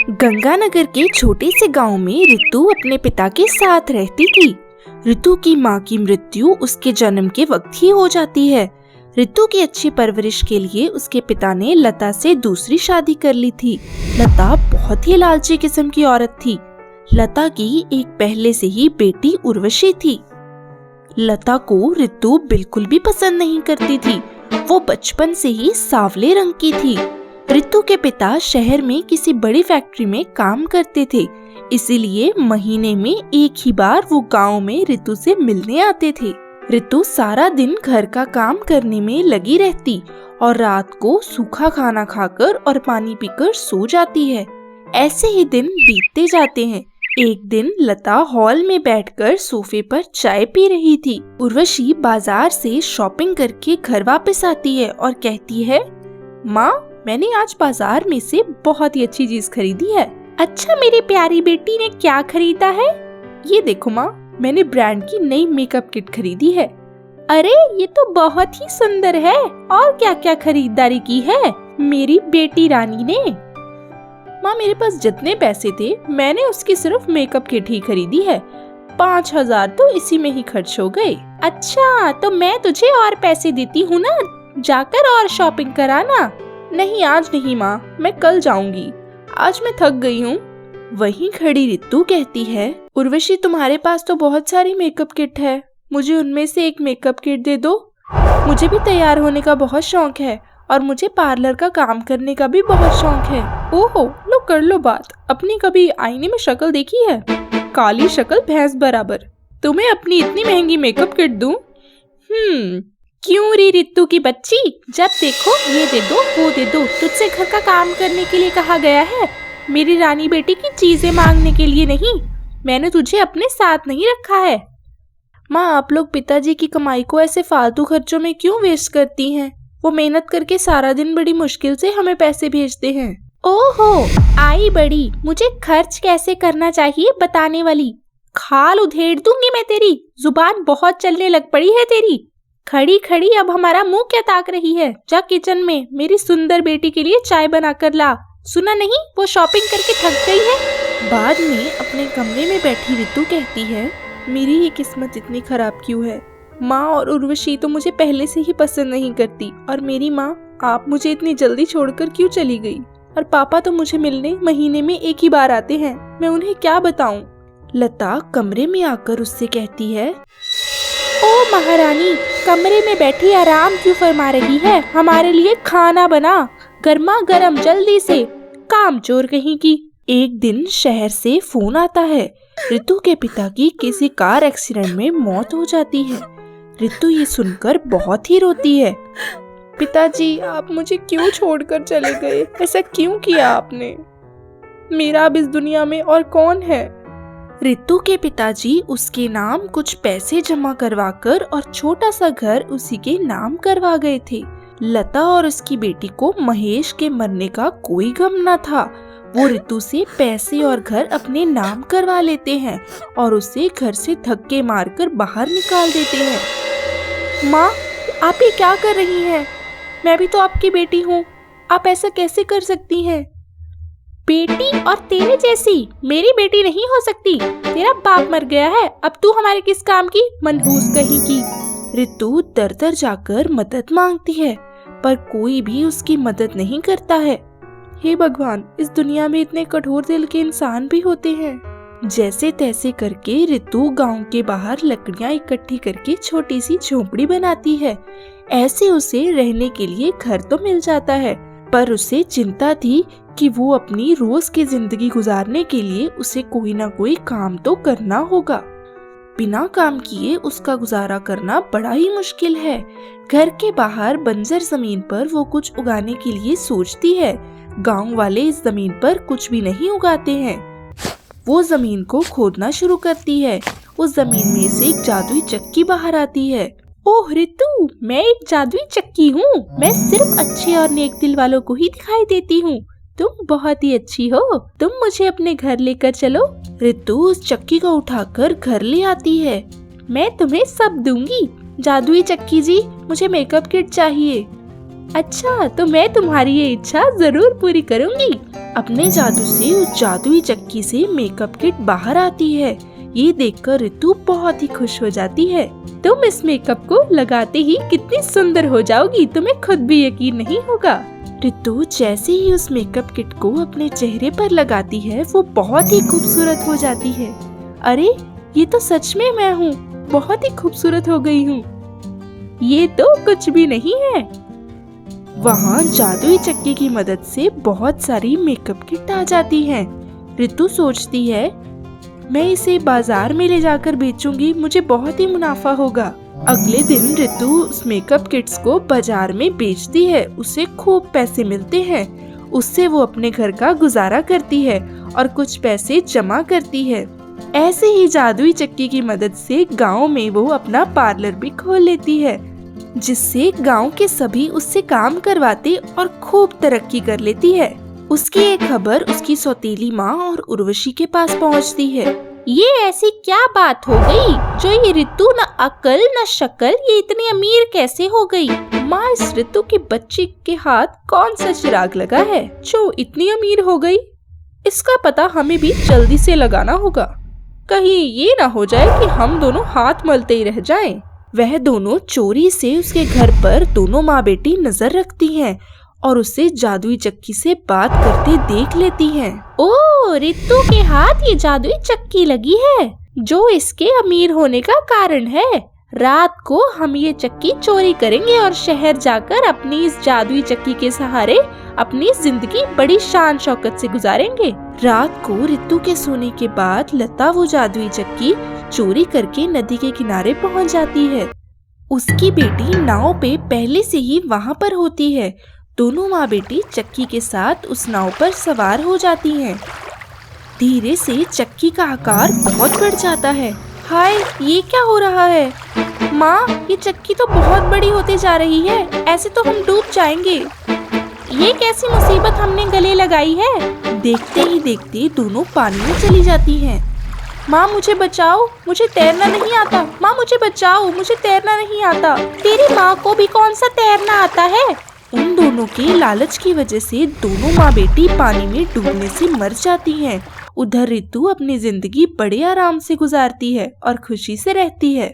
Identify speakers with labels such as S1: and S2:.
S1: गंगानगर के छोटे से गांव में रितु अपने पिता के साथ रहती थी। रितु की मां की मृत्यु उसके जन्म के वक्त ही हो जाती है। रितु की अच्छी परवरिश के लिए उसके पिता ने लता से दूसरी शादी कर ली थी। लता बहुत ही लालची किस्म की औरत थी। लता की एक पहले से ही बेटी उर्वशी थी। लता को रितु बिल्कुल भी पसंद नहीं करती थी। वो बचपन से ही सांवले रंग की थी। रितु के पिता शहर में किसी बड़ी फैक्ट्री में काम करते थे, इसीलिए महीने में एक ही बार वो गांव में रितु से मिलने आते थे। रितु सारा दिन घर का काम करने में लगी रहती और रात को सूखा खाना खाकर और पानी पीकर सो जाती है। ऐसे ही दिन बीतते जाते हैं। एक दिन लता हॉल में बैठकर सोफे पर चाय पी रही थी। उर्वशी बाजार से शॉपिंग करके घर वापस आती है और कहती है, माँ, मैंने आज बाजार में से बहुत ही अच्छी चीज खरीदी है। अच्छा, मेरी प्यारी बेटी ने क्या खरीदा है? ये देखो माँ, मैंने ब्रांड की नई मेकअप किट खरीदी है। अरे, ये तो बहुत ही सुंदर है। और क्या क्या खरीदारी की है मेरी बेटी रानी ने? माँ, मेरे पास जितने पैसे थे मैंने उसकी सिर्फ मेकअप किट ही खरीदी है। 5,000 तो इसी में ही खर्च हो गए। अच्छा, तो मैं तुझे और पैसे देती हूँ ना, जाकर और शॉपिंग कराना। नहीं, आज नहीं माँ, मैं कल जाऊंगी। आज मैं थक गई हूँ। वहीं खड़ी रितु कहती है, उर्वशी, तुम्हारे पास तो बहुत सारी मेकअप किट है, मुझे उनमें से एक मेकअप किट दे दो। मुझे भी तैयार होने का बहुत शौक है और मुझे पार्लर का काम करने का भी बहुत शौक है। ओहो, लो कर लो बात। अपनी कभी आईने में शक्ल देखी है? काली शक्ल भैंस बराबर। तुम्हें अपनी इतनी महंगी मेकअप किट दूं? क्यों री रितु की बच्ची, जब देखो ये दे दो वो दे दो। तुझसे घर का काम करने के लिए कहा गया है, मेरी रानी बेटी की चीजें मांगने के लिए नहीं। मैंने तुझे अपने साथ नहीं रखा है। माँ, आप लोग पिताजी की कमाई को ऐसे फालतू खर्चों में क्यों वेस्ट करती हैं? वो मेहनत करके सारा दिन बड़ी मुश्किल से हमें पैसे भेजते हैं। ओहो, आई बड़ी, मुझे खर्च कैसे करना चाहिए बताने वाली। खाल उधेड़ दूंगी मैं तेरी। जुबान बहुत चलने लग पड़ी है तेरी। खड़ी खड़ी अब हमारा मुंह क्या ताक रही है? जा किचन में मेरी सुंदर बेटी के लिए चाय बनाकर ला। सुना नहीं, वो शॉपिंग करके थक गई है। बाद में अपने कमरे में बैठी रितु कहती है, मेरी ये किस्मत इतनी खराब क्यों है? माँ और उर्वशी तो मुझे पहले से ही पसंद नहीं करती, और मेरी माँ, आप मुझे इतनी जल्दी छोड़कर क्यों चली गई? और पापा तो मुझे मिलने महीने में एक ही बार आते हैं। मैं उन्हें क्या बताऊं? लता कमरे में आकर उससे कहती है, ओ महारानी, कमरे में बैठी आराम क्यों फरमा रही है? हमारे लिए खाना बना, गर्मा गर्म, जल्दी से। कामचोर कहीं की। एक दिन शहर से फोन आता है। रितु के पिता की किसी कार एक्सीडेंट में मौत हो जाती है। रितु ये सुनकर बहुत ही रोती है। पिताजी, आप मुझे क्यों छोड़कर चले गए? ऐसा क्यों किया आपने? मेरा अब इस दुनिया में और कौन है? रितु के पिताजी उसके नाम कुछ पैसे जमा करवाकर और छोटा सा घर उसी के नाम करवा गए थे। लता और उसकी बेटी को महेश के मरने का कोई गम न था। वो रितु से पैसे और घर अपने नाम करवा लेते हैं और उसे घर से धक्के मारकर बाहर निकाल देते हैं। माँ, आप ये क्या कर रही हैं? मैं भी तो आपकी बेटी हूँ, आप ऐसा कैसे कर सकती हैं? बेटी और तेरे जैसी मेरी बेटी नहीं हो सकती। तेरा बाप मर गया है, अब तू हमारे किस काम की? मनहूस कहीं की। रितु दर दर जाकर मदद मांगती है, पर कोई भी उसकी मदद नहीं करता है। हे भगवान, इस दुनिया में इतने कठोर दिल के इंसान भी होते हैं। जैसे तैसे करके रितु गांव के बाहर लकड़ियां इकट्ठी करके छोटी सी झोपड़ी बनाती है। ऐसे उसे रहने के लिए घर तो मिल जाता है, पर उसे चिंता थी कि वो अपनी रोज की जिंदगी गुजारने के लिए उसे कोई ना कोई काम तो करना होगा। बिना काम किए उसका गुजारा करना बड़ा ही मुश्किल है। घर के बाहर बंजर जमीन पर वो कुछ उगाने के लिए सोचती है। गांव वाले इस जमीन पर कुछ भी नहीं उगाते हैं। वो जमीन को खोदना शुरू करती है। उस जमीन में से एक जादुई चक्की बाहर आती है। ओह रितु, मैं एक जादुई चक्की हूँ। मैं सिर्फ अच्छे और नेक दिल वालों को ही दिखाई देती हूँ। तुम बहुत ही अच्छी हो, तुम मुझे अपने घर लेकर चलो। रितु उस चक्की को उठाकर घर ले आती है। मैं तुम्हें सब दूंगी। जादुई चक्की जी, मुझे मेकअप किट चाहिए। अच्छा, तो मैं तुम्हारी ये इच्छा जरूर पूरी करूंगी। अपने जादू से उस जादुई चक्की से मेकअप किट बाहर आती है। ये देखकर ऋतु बहुत ही खुश हो जाती है। तुम इस मेकअप को लगाते ही कितनी सुंदर हो जाओगी, तुम्हें खुद भी यकीन नहीं होगा। ऋतु जैसे ही उस मेकअप किट को अपने चेहरे पर लगाती है, वो बहुत ही खूबसूरत हो जाती है। अरे, ये तो सच में मैं हूँ, बहुत ही खूबसूरत हो गई हूँ। ये तो कुछ भी नहीं है। वहाँ जादुई चक्की की मदद से बहुत सारी मेकअप किट आ जाती हैं। ऋतु सोचती है, मैं इसे बाजार में ले जाकर बेचूंगी, मुझे बहुत ही मुनाफा होगा। अगले दिन ऋतु उस मेकअप किट्स को बाजार में बेचती है। उसे खूब पैसे मिलते हैं। उससे वो अपने घर का गुजारा करती है और कुछ पैसे जमा करती है। ऐसे ही जादुई चक्की की मदद से गांव में वो अपना पार्लर भी खोल लेती है, जिससे गांव के सभी उससे काम करवाते और खूब तरक्की कर लेती है। उसकी एक खबर उसकी सौतेली माँ और उर्वशी के पास पहुँचती है। ये ऐसी क्या बात हो गई जो ये ऋतु न अकल न शक्ल, ये इतनी अमीर कैसे हो गई? माँ, इस ऋतु के बच्चे के हाथ कौन सा चिराग लगा है जो इतनी अमीर हो गई? इसका पता हमें भी जल्दी से लगाना होगा। कहीं ये ना हो जाए कि हम दोनों हाथ मलते ही रह जाएं। वह दोनों चोरी से उसके घर पर दोनों माँ बेटी नजर रखती हैं और उसे जादुई चक्की से बात करते देख लेती हैं। ओह, ऋतु के हाथ ये जादुई चक्की लगी है जो इसके अमीर होने का कारण है। रात को हम ये चक्की चोरी करेंगे और शहर जाकर अपनी इस जादुई चक्की के सहारे अपनी जिंदगी बड़ी शान शौकत से गुजारेंगे। रात को ऋतु के सोने के बाद लता वो जादुई चक्की चोरी करके नदी के किनारे पहुंच जाती है। उसकी बेटी नाव पे पहले से ही वहाँ पर होती है। दोनों माँ बेटी चक्की के साथ उस नाव पर सवार हो जाती हैं। धीरे से चक्की का आकार बहुत बढ़ जाता है। हाय, ये क्या हो रहा है? माँ, ये चक्की तो बहुत बड़ी होती जा रही है, ऐसे तो हम डूब जाएंगे। ये कैसी मुसीबत हमने गले लगाई है? देखते ही देखते दोनों पानी में चली जाती हैं। माँ, मुझे बचाओ, मुझे तैरना नहीं आता। माँ, मुझे बचाओ, मुझे तैरना नहीं आता। तेरी माँ को भी कौन सा तैरना आता है? उन दोनों के लालच की वजह से दोनों माँ बेटी पानी में डूबने से मर जाती हैं। उधर ऋतु अपनी जिंदगी बड़े आराम से गुजारती है और खुशी से रहती है।